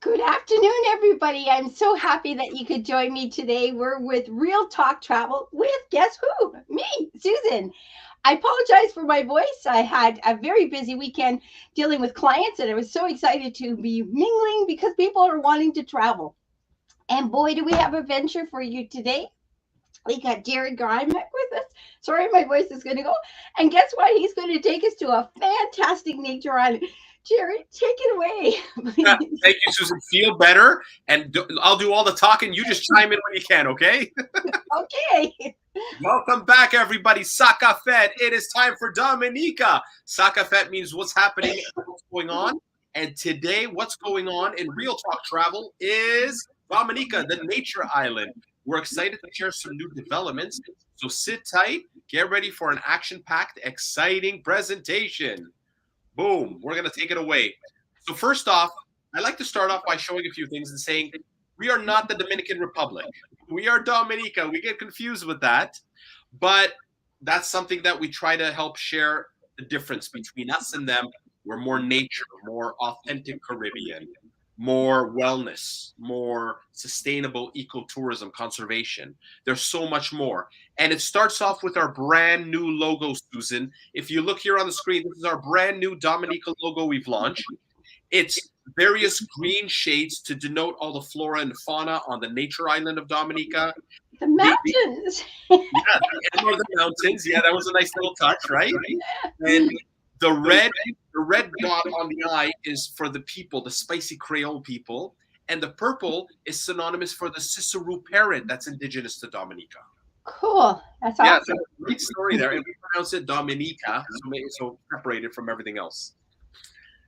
Good afternoon, everybody. I'm so happy that you could join me today. We're with Real Talk Travel with guess who? Me, Susan. I apologize for my voice. I had a very busy weekend dealing with clients, and I was so excited to be mingling because people are wanting to travel. And boy, do we have a venture for you today. We got Jared Grymek with us. Sorry, my voice is going to go. And guess what? He's going to take us to a fantastic nature island. Jared, take it away, please. Thank you, Susan. Feel better, and I'll do all the talking. You just chime in when you can, okay? Okay. Welcome back, everybody. Sakafet. It is time for Dominica. Sakafet means what's happening and what's going on. And today, what's going on in Real Talk Travel is Dominica, the nature island. We're excited to share some new developments. So sit tight, get ready for an action-packed, exciting presentation. Boom. We're going to take it away. So first off, I like to start off by showing a few things and saying we are not the Dominican Republic. We are Dominica. We get confused with that. But that's something that we try to help share the difference between us and them. We're more nature, more authentic Caribbean, more wellness, more sustainable ecotourism, conservation. There's so much more. And it starts off with our brand new logo, Susan. If you look here on the screen, this is our brand new Dominica logo we've launched. It's various green shades to denote all the flora and fauna on the nature island of Dominica. The mountains. Yeah, the northern mountains. Yeah, that was a nice little touch, right? And the red dot on the eye is for the people, the spicy Creole people. And the purple is synonymous for the Ciceroo parrot that's indigenous to Dominica. Cool. That's Yeah, awesome. so great story there. And we pronounce it Dominica, so separated from everything else.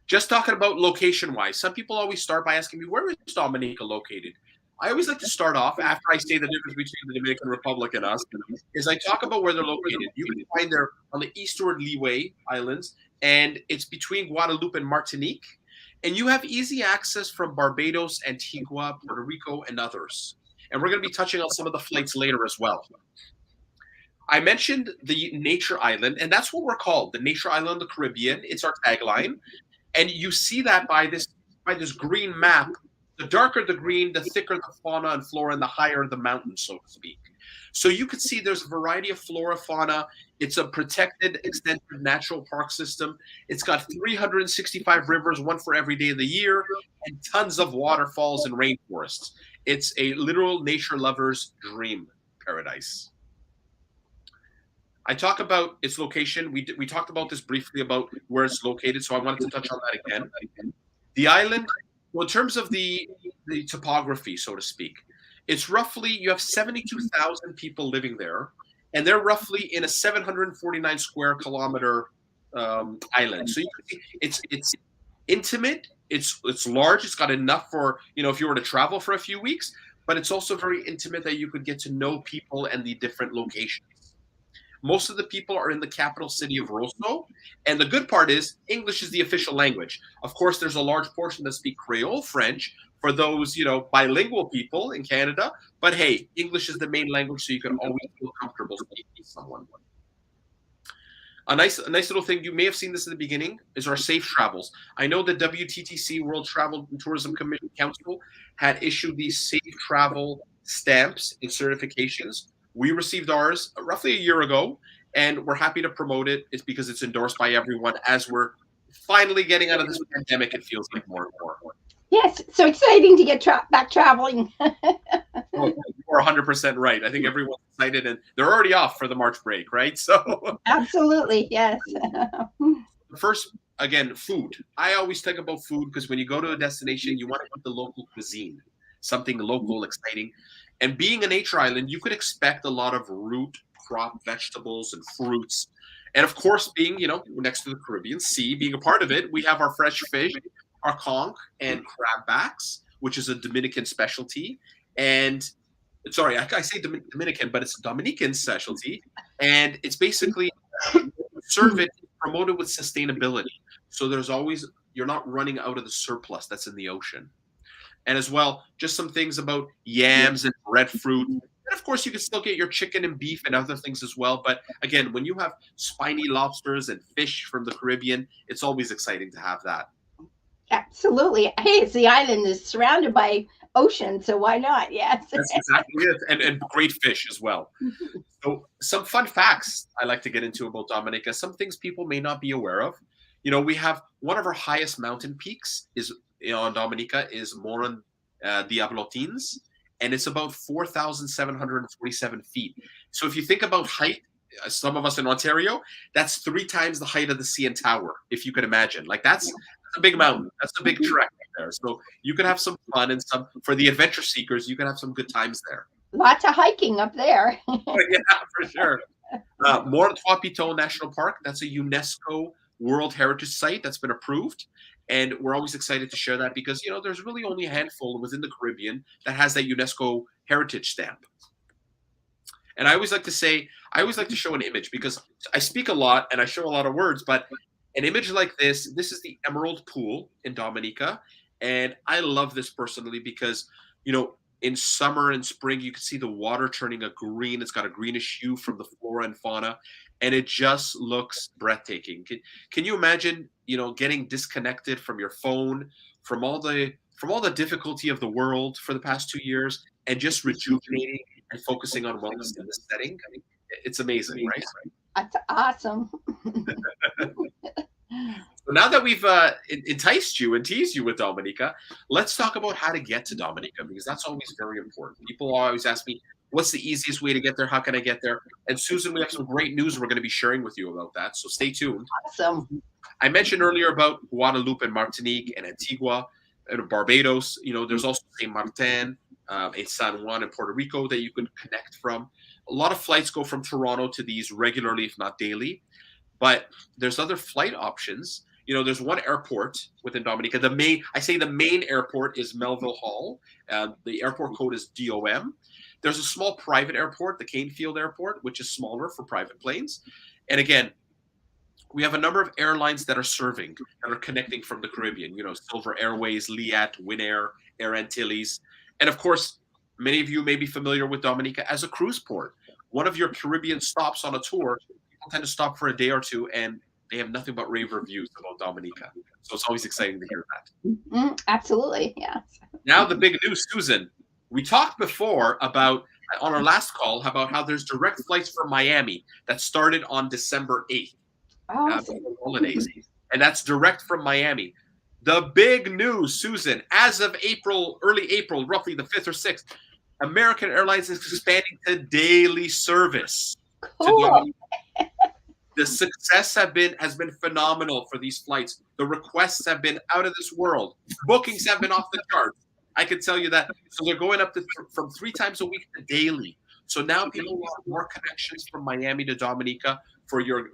Just talking about location-wise, some people always start by asking me, where is Dominica located? I always like to start off, after I say the difference between the Dominican Republic and us, is I talk about where they're located. You can find they're on the eastward Leeway Islands, and it's between Guadeloupe and Martinique. And you have easy access from Barbados, Antigua, Puerto Rico, and others. And we're going to be touching on some of the flights later as well. I mentioned the nature island, and that's what we're called, the nature island of the Caribbean. It's our tagline. And you see that by this green map. The darker the green, the thicker the fauna and flora, and the higher the mountain, so to speak. So you can see there's a variety of flora, fauna. It's a protected, extensive natural park system. It's got 365 rivers, one for every day of the year, and tons of waterfalls and rainforests. It's a literal nature lover's dream paradise. I talk about its location. We talked about this briefly about where it's located, so I wanted to touch on that again. The island, well, in terms of the topography, so to speak, it's roughly, you have 72,000 people living there, and they're roughly in a 749 square kilometer island. So you can see it's intimate, it's large, it's got enough for, if you were to travel for a few weeks, but it's also very intimate that you could get to know people and the different locations. Most of the people are in the capital city of Rosso. And the good part is English is the official language. Of course, there's a large portion that speak Creole French for those, bilingual people in Canada. But hey, English is the main language, so you can always feel comfortable speaking to someone. A nice little thing, you may have seen this in the beginning, is our safe travels. I know the WTTC, World Travel and Tourism Commission Council, had issued these safe travel stamps and certifications. We received ours roughly a year ago, and we're happy to promote it. It's because it's endorsed by everyone. As we're finally getting out of this pandemic, it feels like more and more. Yes, so exciting to get back traveling. Oh, you're 100% right. I think everyone's excited, and they're already off for the March break, right? So Absolutely, yes. first, again, food. I always think about food because when you go to a destination, you want to eat the local cuisine, something local, exciting. And being a nature island, you could expect a lot of root crop vegetables and fruits. And of course, being, next to the Caribbean Sea, being a part of it, we have our fresh fish, our conch and crab backs, which is a Dominican specialty. And sorry, I say Dominican, but it's a Dominican specialty. And it's basically serve it, promote it with sustainability. So there's always, you're not running out of the surplus that's in the ocean. And as well, just some things about yams and breadfruit. And of course, you can still get your chicken and beef and other things as well. But again, when you have spiny lobsters and fish from the Caribbean, it's always exciting to have that. Absolutely. Hey, it's the island is surrounded by ocean, so why not? Yes. That's exactly it, and great fish as well. So, some fun facts I like to get into about Dominica. Some things people may not be aware of. We have one of our highest mountain peaks is on Dominica is Moron Diablotins, and it's about 4,747 feet. So, if you think about height, some of us in Ontario, that's three times the height of the CN Tower, if you could imagine. Like that's a big mountain. That's a big trek there. So you could have some fun and some for the adventure seekers. You can have some good times there. Lots of hiking up there. Yeah, for sure. Mont Trois Piton National Park. That's a UNESCO World Heritage Site that's been approved, and we're always excited to share that because there's really only a handful within the Caribbean that has that UNESCO heritage stamp. And I always like to show an image because I speak a lot and I show a lot of words, but an image like this is the Emerald Pool in Dominica. And I love this personally because, in summer and spring, you can see the water turning a green. It's got a greenish hue from the flora and fauna, and it just looks breathtaking. Can you imagine, getting disconnected from your phone, from all the difficulty of the world for the past 2 years, and just rejuvenating and focusing on wellness in this setting? I mean, it's amazing, right? That's awesome. So now that we've enticed you and teased you with Dominica, let's talk about how to get to Dominica because that's always very important. People always ask me, what's the easiest way to get there? How can I get there? And Susan, we have some great news we're going to be sharing with you about that. So stay tuned. Awesome. I mentioned earlier about Guadeloupe and Martinique and Antigua and Barbados. There's also Saint Martin, and San Juan and Puerto Rico that you can connect from. A lot of flights go from Toronto to these regularly, if not daily. But there's other flight options. There's one airport within Dominica. The main airport is Melville Hall. The airport code is DOM. There's a small private airport, the Canefield Airport, which is smaller for private planes. And again, we have a number of airlines that are connecting from the Caribbean. Silver Airways, Liat, Winair, Air Antilles, and of course, many of you may be familiar with Dominica as a cruise port. One of your Caribbean stops on a tour, people tend to stop for a day or two, and they have nothing but rave reviews about Dominica. So it's always exciting to hear that. Absolutely, yeah. Now the big news, Susan. We talked before on our last call about how there's direct flights from Miami that started on December 8th. Holidays. And that's direct from Miami. The big news, Susan, as of early April, roughly the 5th or 6th, American Airlines is expanding to daily service. Cool. The success has been phenomenal for these flights. The requests have been out of this world. Bookings have been off the charts. I can tell you that. So they're going up from 3 times a week to daily. So now people want more connections from Miami to Dominica for your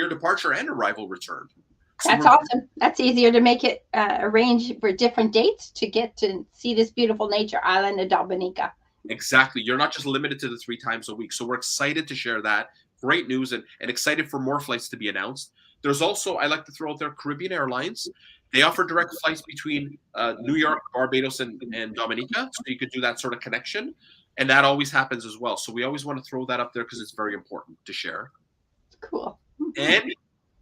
departure and arrival return. So That's awesome. That's easier to make it arrange for different dates to get to see this beautiful nature island of Dominica. Exactly. You're not just limited to the 3 times a week. So we're excited to share that. Great news and excited for more flights to be announced. There's also, I like to throw out there, Caribbean Airlines. They offer direct flights between New York, Barbados, and Dominica. So you could do that sort of connection. And that always happens as well. So we always want to throw that up there because it's very important to share. Cool. And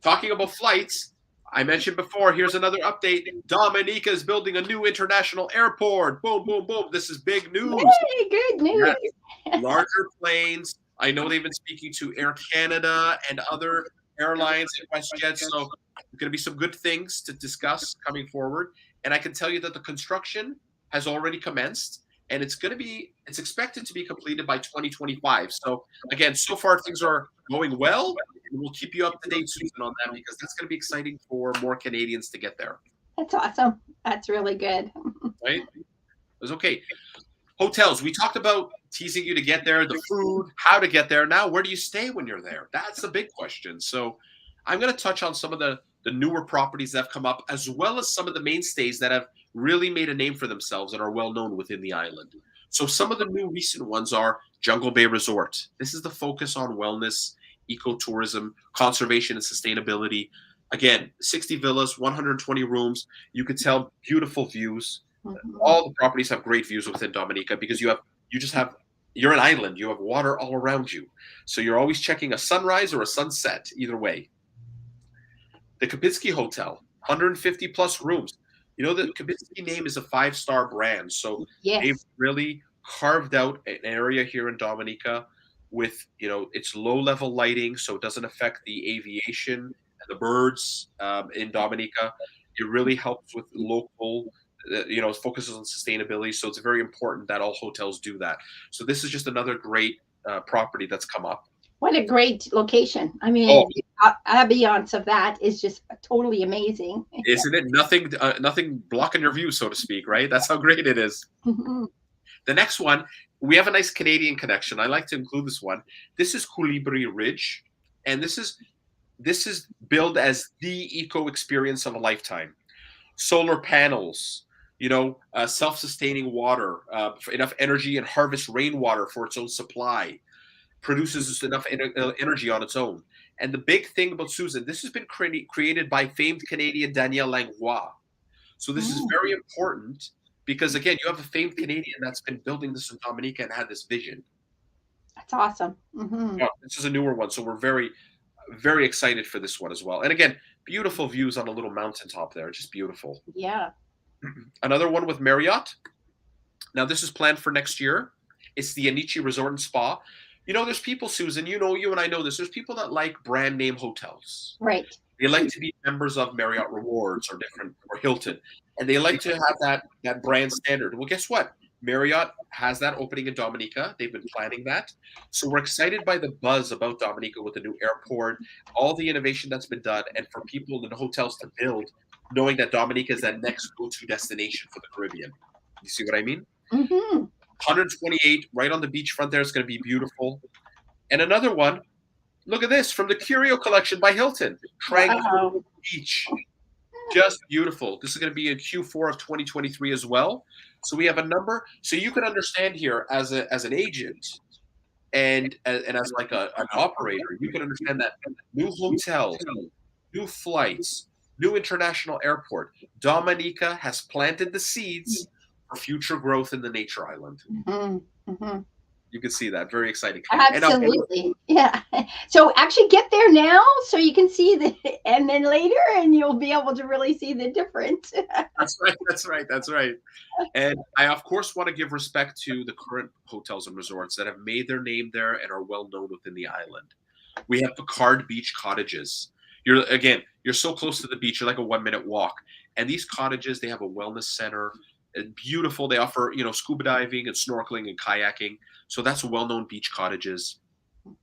talking about flights, I mentioned before, here's another update. Dominica is building a new international airport. Boom, boom, boom. This is big news. Hey, good news. Yes. Larger planes. I know they've been speaking to Air Canada and other airlines and WestJet. So there's going to be some good things to discuss coming forward. And I can tell you that the construction has already commenced. And it's expected to be completed by 2025. So again, so far things are going well, and we'll keep you up to date, Susan, on that because that's going to be exciting for more Canadians to get there. That's awesome. That's really good. Right? It was okay. Hotels. We talked about teasing you to get there, the food, how to get there. Now, where do you stay when you're there? That's the big question. So I'm going to touch on some of the newer properties that have come up, as well as some of the mainstays that have really made a name for themselves and are well known within the island. So some of the new recent ones are Jungle Bay Resort. This is the focus on wellness, ecotourism, conservation, and sustainability. Again, 60 villas, 120 rooms. You could tell beautiful views. Mm-hmm. All the properties have great views within Dominica because you're an island. You have water all around you. So you're always checking a sunrise or a sunset, either way. The Kapitsky Hotel, 150 plus rooms. You know, the Kibitsky name is a five-star brand, so they've Yes. really carved out an area here in Dominica with, its low-level lighting, so it doesn't affect the aviation and the birds in Dominica. It really helps with local, it focuses on sustainability, so it's very important that all hotels do that. So this is just another great property that's come up. What a great location. I Oh, mean, the ambiance of that is just totally amazing. isn't it? Nothing blocking your view, so to speak, right? That's how great it is. Mhm. The next one, we have a nice Canadian connection. I like to include this one. This is Coulibri Ridge, and this is billed as the eco experience of a lifetime. Solar panels, self-sustaining water, enough energy and harvest rainwater for its own supply, produces enough energy on its own. And the big thing about Susan, this has been created by famed Canadian Danielle Langlois. So this is Mm, very important because again, you have a famed Canadian that's been building this in Dominica and had this vision. that's awesome. Hmm. Yeah, this is a newer one, so we're very, very excited for this one as well. And again, beautiful views on a little mountaintop there, just beautiful. Yeah. Another one with Marriott. Now this is planned for next year. It's the Anichi Resort and Spa. There's people, Susan. You and I know this. There's people that like brand name hotels. Right. They like to be members of Marriott Rewards or Hilton, and they like to have that brand standard. Well, guess what? Marriott has that opening in Dominica. They've been planning that, so we're excited by the buzz about Dominica with the new airport, all the innovation that's been done, and for people in the hotels to build, knowing that Dominica is that next go-to destination for the Caribbean. You see what I mean? Hmm. 128 right on the beachfront there. It's going to be beautiful. And another one, look at this from the Curio Collection by Hilton, Tranquility Wow. Beach. Just beautiful. This is going to be in Q4 of 2023 as well. So we have a number. So you can understand here as an agent and as like an operator, you can understand that new hotels, new flights, new international airport. Dominica has planted the seeds for future growth in the nature island. Hmm. Hmm. You can see that. Very exciting. And Absolutely. Yeah. So actually get there now so you can see the, and then later, and you'll be able to really see the difference. that's right. That's right. That's right. And I, of course, want to give respect to the current hotels and resorts that have made their name there and are well known within the island. We have Picard Beach Cottages. You're so close to the beach. You're like a 1 minute walk. And these cottages, they have a wellness center. Beautiful. They offer, scuba diving and snorkeling and kayaking. So that's well-known beach cottages.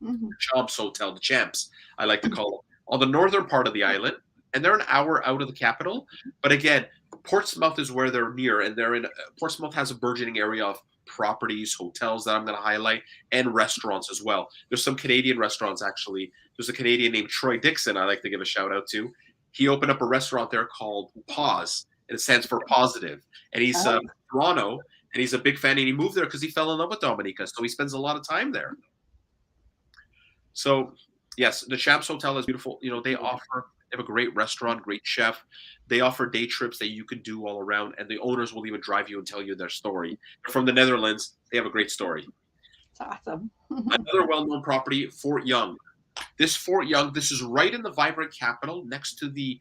Mhm. Champs Hotel, the Champs, I like to call them, on the northern part of the island. And they're an hour out of the capital. But again, Portsmouth is where they're near. And Portsmouth has a burgeoning area of properties, hotels that I'm going to highlight, and restaurants as well. There's some Canadian restaurants, actually. There's a Canadian named Troy Dixon I like to give a shout out to. He opened up a restaurant there called Pause, and it stands for positive. And he's Oh, Toronto, and he's a big fan. And he moved there because he fell in love with Dominica, so he spends a lot of time there. So, yes, the Champs Hotel is beautiful. They have a great restaurant, great chef. They offer day trips that you can do all around, and the owners will even drive you and tell you their story. They're from the Netherlands. They have a great story. it's awesome. Another well-known property, Fort Young. This is right in the vibrant capital, next to the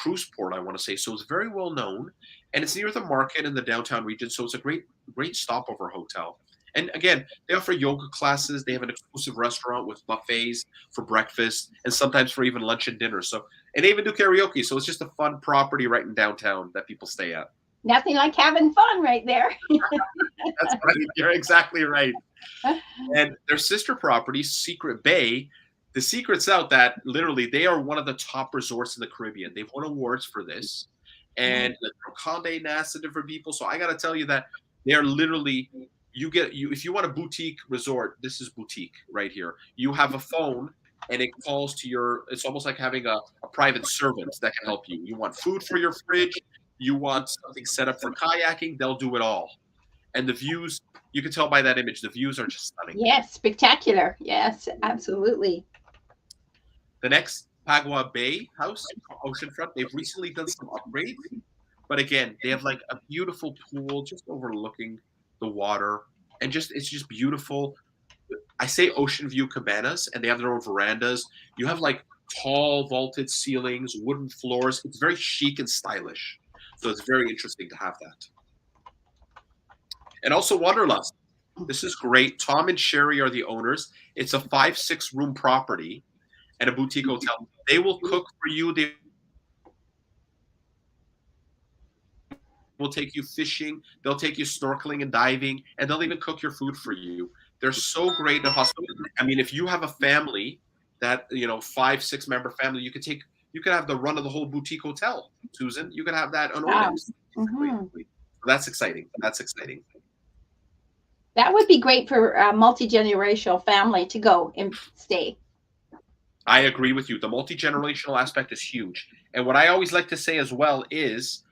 cruise port, I want to say. So it's very well known, and it's near the market in the downtown region. So it's a great stopover hotel. And again, they offer yoga classes. They have an exclusive restaurant with buffets for breakfast and sometimes for even lunch and dinner. So, and they even do karaoke. So it's just a fun property right in downtown that people stay at. Nothing like having fun right there. That's right. You're exactly right. And their sister property, Secret Bay, the secret's out that literally they are one of the top resorts in the Caribbean. They've won awards for this, and like Condé Nast and different people. So I got to tell you that they are literally you if you want a boutique resort, this is boutique right here. You have a phone and it calls to it's almost like having a private servant that can help you. You want food for your fridge, you want something set up for kayaking, they'll do it all. And the views, you can tell by that image, the views are just stunning. Yes, spectacular. Yes, absolutely. The next, Pagua Bay House, oceanfront, they've recently done some upgrades. But again, they have like a beautiful pool just overlooking the water. And it's just beautiful. I say ocean view cabanas, and they have their own verandas. You have like tall vaulted ceilings, wooden floors. It's very chic and stylish So it's very interesting to have that. And also Wanderlust. This is great. Tom and Sherry are the owners. It's a 5-6 room property and a boutique hotel. They will cook for you. They will take you fishing. They'll take you snorkeling and diving, and they'll even cook your food for you. They're so great at hospitality. I mean, if you have a family that 5-6 member family, you could have the run of the whole boutique hotel, Susan. You could have that on Wow. Omax. Hmm. That's exciting. That's exciting. That would be great for a multi-generational family to go and stay. I agree with you. The multi-generational aspect is huge. And what I always like to say as well is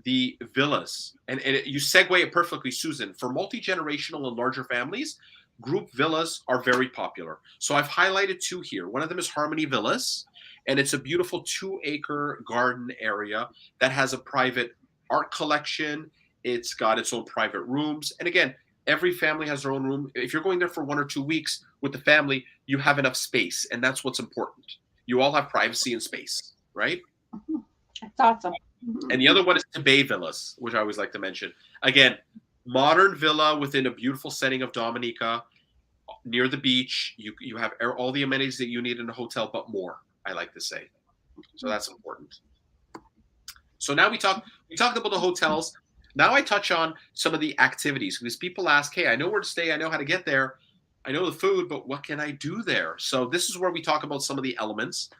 the villas. And you segue it perfectly, Susan. For multi-generational and larger families, group villas are very popular. So I've highlighted 2 here. One of them is Harmony Villas, and it's a beautiful 2-acre garden area that has a private art collection. It's got its own private rooms. And again, every family has their own room. If you're going there for 1 or 2 weeks with the family, you have enough space, and that's what's important. You all have privacy and space, right? That's awesome. And the other one is Bay Villas, which I always like to mention. Again, modern villa within a beautiful setting of Dominica, near the beach. You have all the amenities that you need in a hotel, but more, I like to say. So that's important. So now we talked about the hotels. Now I touch on some of the activities, because people ask, hey, I know where to stay. I know how to get there. I know the food, but what can I do there? So this is where we talk about some of the elements,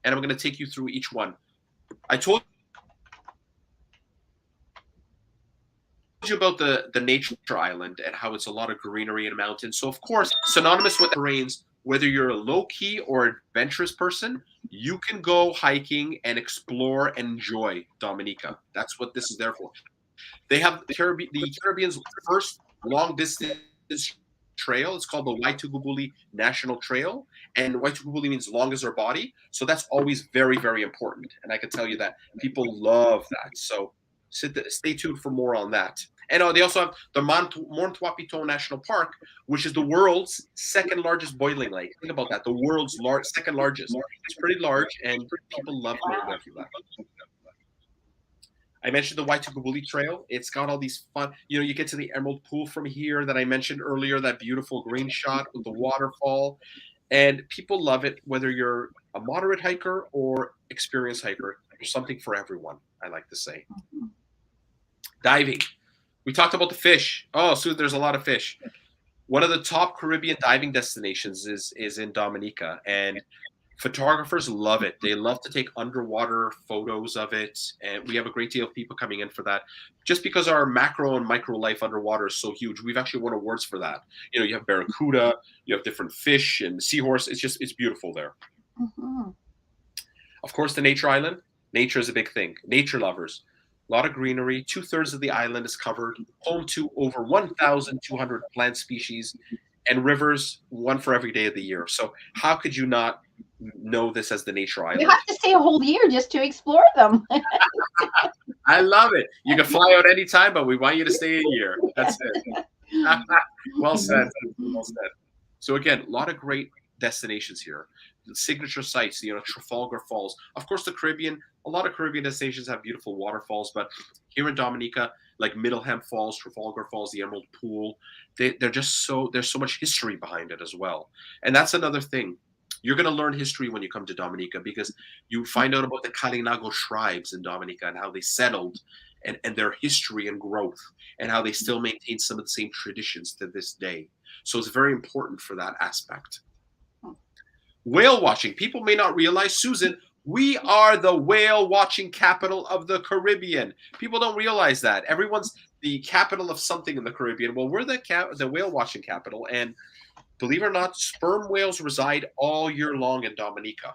and I'm going to take you through each one. I told you about the nature island and how it's a lot of greenery and mountains. So of course, synonymous with terrains, whether you're a low-key or adventurous person, you can go hiking and explore and enjoy Dominica. That's what this is there for. They have the Caribbean's first long-distance trail. It's called the Waitugubuli National Trail, and Waitugubuli means long as their body. So that's always very, very important. And I can tell you that people love that. So stay tuned for more on that. And they also have the Mont Wapito National Park, which is the world's second largest boiling lake. Think about that. The world's second largest. It's pretty large, and people love going there for that. I mentioned the Waitugubuli Trail. It's got all these fun, you get to the Emerald Pool from here that I mentioned earlier, that beautiful green shot with the waterfall. And people love it, whether you're a moderate hiker or experienced hiker. There's something for everyone, I like to say. Diving. We talked about the fish. Oh, so there's a lot of fish. One of the top Caribbean diving destinations is in Dominica, and photographers love it. They love to take underwater photos of it, and we have a great deal of people coming in for that. Just because our macro and micro life underwater is so huge, we've actually won awards for that. You have barracuda, you have different fish and seahorse. It's beautiful there. Mm-hmm. Of course, the nature island. Nature is a big thing. Nature lovers. A lot of greenery. 2/3 of the island is covered. Home to over 1,200 plant species, and rivers, one for every day of the year. So how could you not know this as the nature island? You have to stay a whole year just to explore them. I love it. You can fly out anytime, but we want you to stay a year. That's it. Well said. Well said. So again, a lot of great destinations here. The signature sites, Trafalgar Falls. Of course, the Caribbean, a lot of Caribbean destinations have beautiful waterfalls, but here in Dominica, like Middleham Falls, Trafalgar Falls, the Emerald Pool, there's so much history behind it as well. And that's another thing. You're going to learn history when you come to Dominica, because you find out about the Kalinago tribes in Dominica and how they settled, and their history and growth, and how they still maintain some of the same traditions to this day. So it's very important for that aspect. Whale watching. People may not realize, Susan, we are the whale watching capital of the Caribbean. People don't realize that. Everyone's the capital of something in the Caribbean. Well, we're the whale watching capital. And believe it or not, sperm whales reside all year long in Dominica.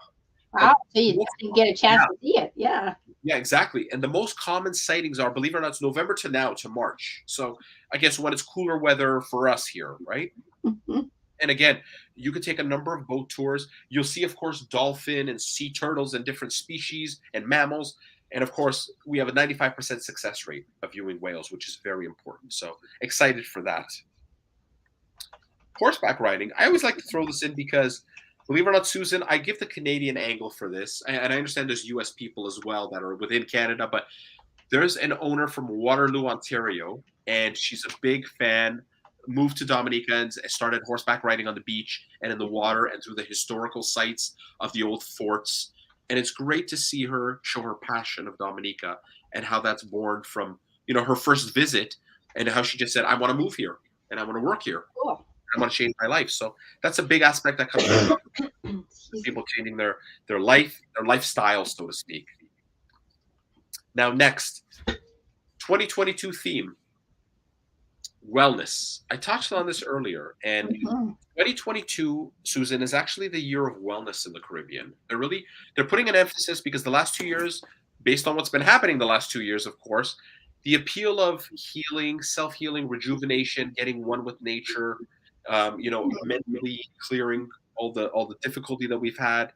Wow, so you get a chance to see it. Yeah. Yeah, exactly. And the most common sightings are, believe it or not, it's November to March. So I guess when it's cooler weather for us here, right? Mm-hmm. And again, you could take a number of boat tours. You'll see, of course, dolphin and sea turtles and different species and mammals. And of course, we have a 95% success rate of viewing whales, which is very important. So excited for that. Horseback riding. I always like to throw this in because, believe it or not, Susan, I give the Canadian angle for this. And I understand there's U.S. people as well that are within Canada, but There's an owner from Waterloo, Ontario, and she's a big fan. Moved to Dominica and started horseback riding on the beach and in the water and through the historical sites of the old forts. And it's great to see her show her passion of Dominica and how that's born from, her first visit, and how she just said, I want to move here and I want to work here. Cool. I want to change my life. So that's a big aspect that comes from people changing their lifestyle, so to speak. Now, next, 2022 theme, wellness. I touched on this earlier, and 2022, Susan, is actually the year of wellness in the Caribbean. They're putting an emphasis, because the last 2 years, based on what's been happening the last 2 years, of course, the appeal of healing, self-healing, rejuvenation, getting one with nature, mentally clearing all the difficulty that we've had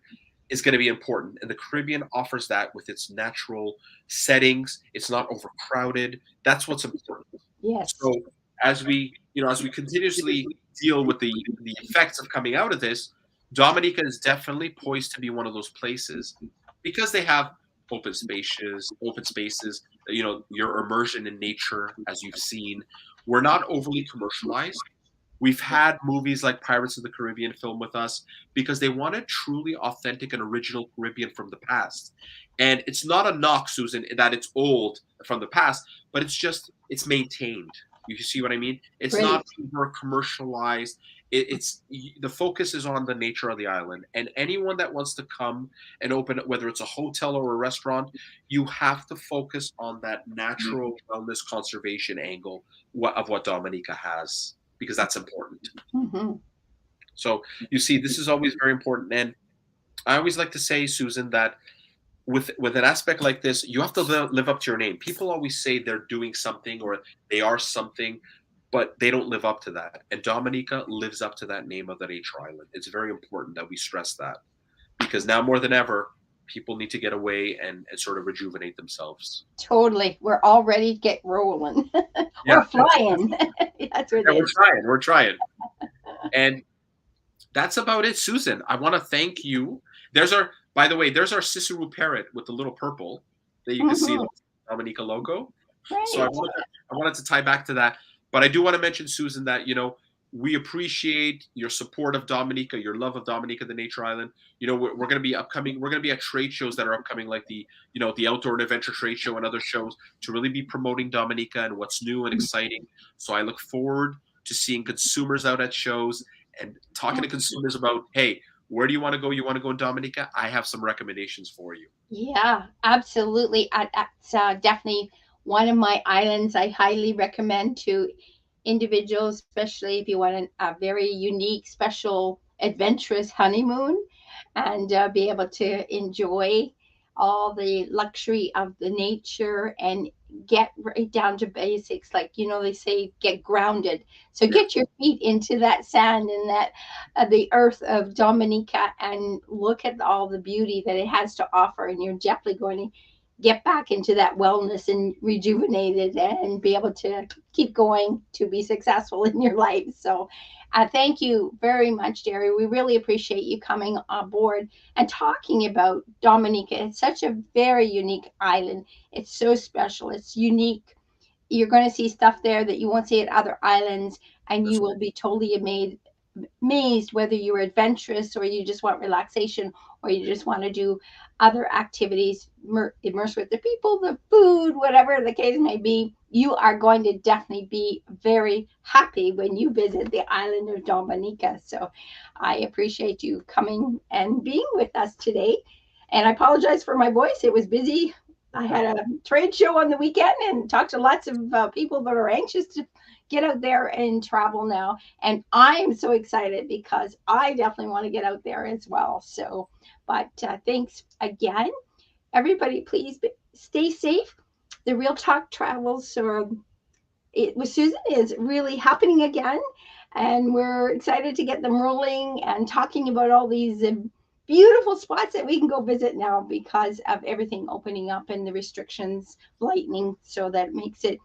is going to be important. And the Caribbean offers that with its natural settings. It's not overcrowded. That's what's important. Yes. So as we continuously deal with the effects of coming out of this, Dominica is definitely poised to be one of those places, because they have open spaces, your immersion in nature, as you've seen. We're not overly commercialized. We've had movies like Pirates of the Caribbean film with us because they wanted truly authentic and original Caribbean from the past. And it's not a knock, Susan, that it's old from the past, but it's maintained. You see what I mean? It's not over commercialized. It's the focus is on the nature of the island, and anyone that wants to come and open, whether it's a hotel or a restaurant, you have to focus on that natural wellness conservation angle of what Dominica has, because that's important. So you see, this is always very important, and I always like to say, Susan, that with an aspect like this, you have to live up to your name. People always say they're doing something or they are something, but they don't live up to that. And Dominica lives up to that name of the nature island. It's very important that we stress that, because now more than ever, people need to get away and sort of rejuvenate themselves. Totally. We're all ready to get rolling. We're flying. That's what it is. We're trying. And that's about it, Susan. I want to thank you. By the way, there's our Cicero parrot with the little purple that you can see the Dominica logo. Right. So I wanted to tie back to that. But I do want to mention, Susan, that, we appreciate your support of Dominica, your love of Dominica, the nature island. We're going to be upcoming. We're going to be at trade shows that are upcoming, like the Outdoor and Adventure Trade Show and other shows, to really be promoting Dominica and what's new and exciting. So I look forward to seeing consumers out at shows and talking to consumers about, hey, where do you want to go? You want to go in Dominica? I have some recommendations for you. Yeah, absolutely. That's definitely one of my islands I highly recommend to individuals, especially if you want a very unique, special, adventurous honeymoon, and be able to enjoy all the luxury of the nature and get right down to basics. Like, they say, get grounded. So get your feet into that sand and that the earth of Dominica, and look at all the beauty that it has to offer. And you're definitely going to get back into that wellness and rejuvenated and be able to keep going to be successful in your life. So thank you very much, Jerry. We really appreciate you coming on board and talking about Dominica. It's such a very unique island. It's so special. It's unique. You're going to see stuff there that you won't see at other islands, and you will be totally amazed whether you're adventurous or you just want relaxation or you just want to do other activities, immerse with the people, the food, whatever the case may be. You are going to definitely be very happy when you visit the island of Dominica. So I appreciate you coming and being with us today. And I apologize for my voice. It was busy. I had a trade show on the weekend and talked to lots of people that are anxious to get out there and travel now. And I'm so excited because I definitely want to get out there as well. So, but thanks again. Everybody, please stay safe. The Real Talk Travels with Susan is really happening again. And we're excited to get them rolling and talking about all these beautiful spots that we can go visit now because of everything opening up and the restrictions lightening. So that makes it,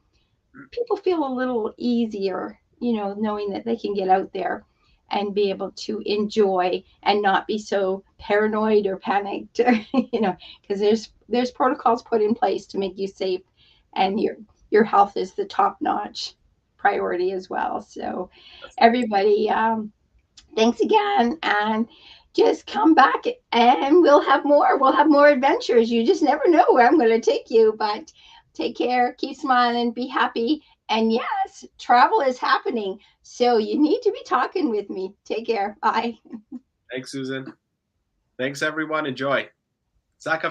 people feel a little easier, knowing that they can get out there and be able to enjoy and not be so paranoid or panicked, because there's protocols put in place to make you safe. and your health is the top notch priority as well. So, everybody, thanks again, and just come back and we'll have more. We'll have more adventures. You just never know where I'm going to take you, but take care, keep smiling, be happy. And yes, travel is happening. So you need to be talking with me. Take care. Bye. Thanks, Susan. Thanks, everyone. Enjoy. Saka